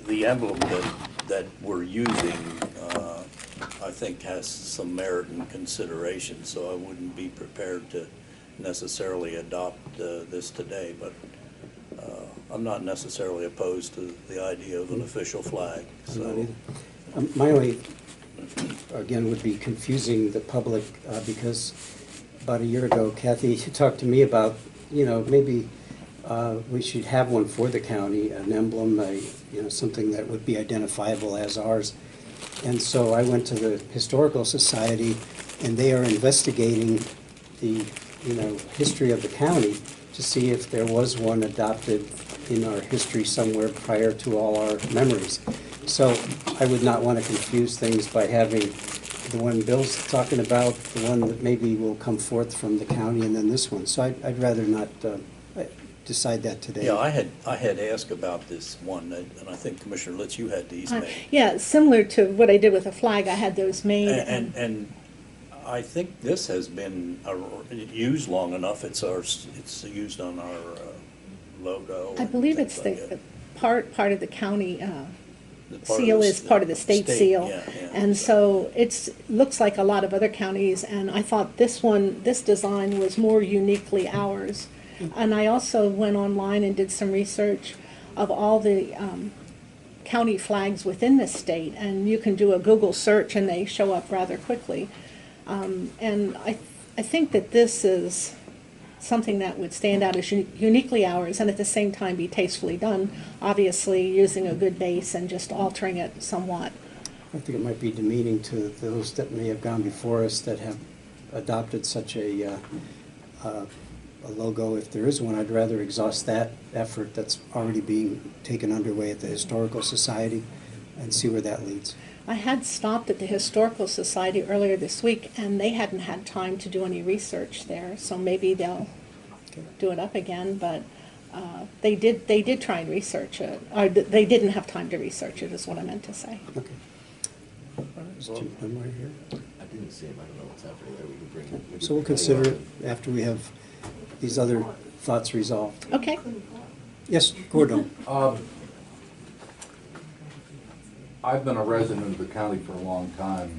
the emblem that we're using, I think has some merit and consideration, so I wouldn't be prepared to necessarily adopt this today, but I'm not necessarily opposed to the idea of an official flag. So, my only, again, would be confusing the public because about a year ago, Kathy talked to me about, maybe we should have one for the county, an emblem, something that would be identifiable as ours. And so I went to the Historical Society, and they are investigating the, history of the county to see if there was one adopted in our history somewhere prior to all our memories. So I would not want to confuse things by having the one Bill's talking about, the one that maybe will come forth from the county, and then this one. So I'd rather not decide that today. yeah, I had asked about this one, and I think Commissioner Litz, you had these made. Yeah, similar to what I did with a flag, I had those made. And I think this has been used long enough. It's used on our logo. I believe it's things like the part of the county The part of seal the is part of the state seal. Yeah, And so looks like a lot of other counties, and I thought this design was more uniquely ours. And I also went online and did some research of all the county flags within the state, and you can do a Google search and they show up rather quickly. And I think that this is something that would stand out as uniquely ours and at the same time be tastefully done, obviously using a good base and just altering it somewhat. I think it might be demeaning to those that may have gone before us that have adopted such a logo. If there is one, I'd rather exhaust that effort that's already being taken underway at the Historical Society and see where that leads. I had stopped at the Historical Society earlier this week, and they hadn't had time to do any research there, so maybe they'll do it up again, but they did try and research it, or they didn't have time to research it, is what I meant to say. Okay. Is Jim Lemire here? I didn't see him. I don't know what's happening there. We can bring him. So we'll consider it after we have these other thoughts resolved. Okay. Yes, Gordon. I've been a resident of the county for a long time.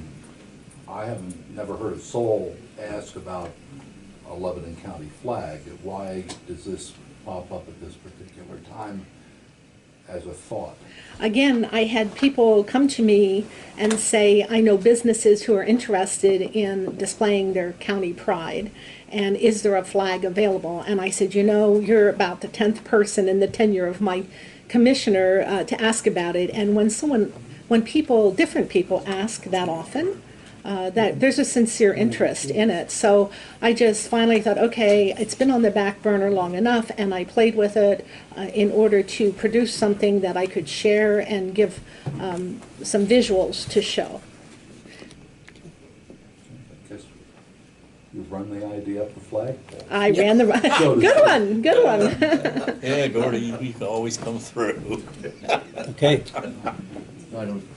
I haven't never heard a soul ask about a Lebanon County flag. Why does this pop up at this particular time as a thought? Again, I had people come to me and say, I know businesses who are interested in displaying their county pride, and is there a flag available? And I said, you're about the 10th person in the tenure of my commissioner to ask about it. And when different people ask that often, that there's a sincere interest in it. So I just finally thought, okay, it's been on the back burner long enough, and I played with it in order to produce something that I could share and give some visuals to show. You've run the idea up the flag? I ran the good one. Yeah, Gordy, you can always come through. Okay. No, I don't.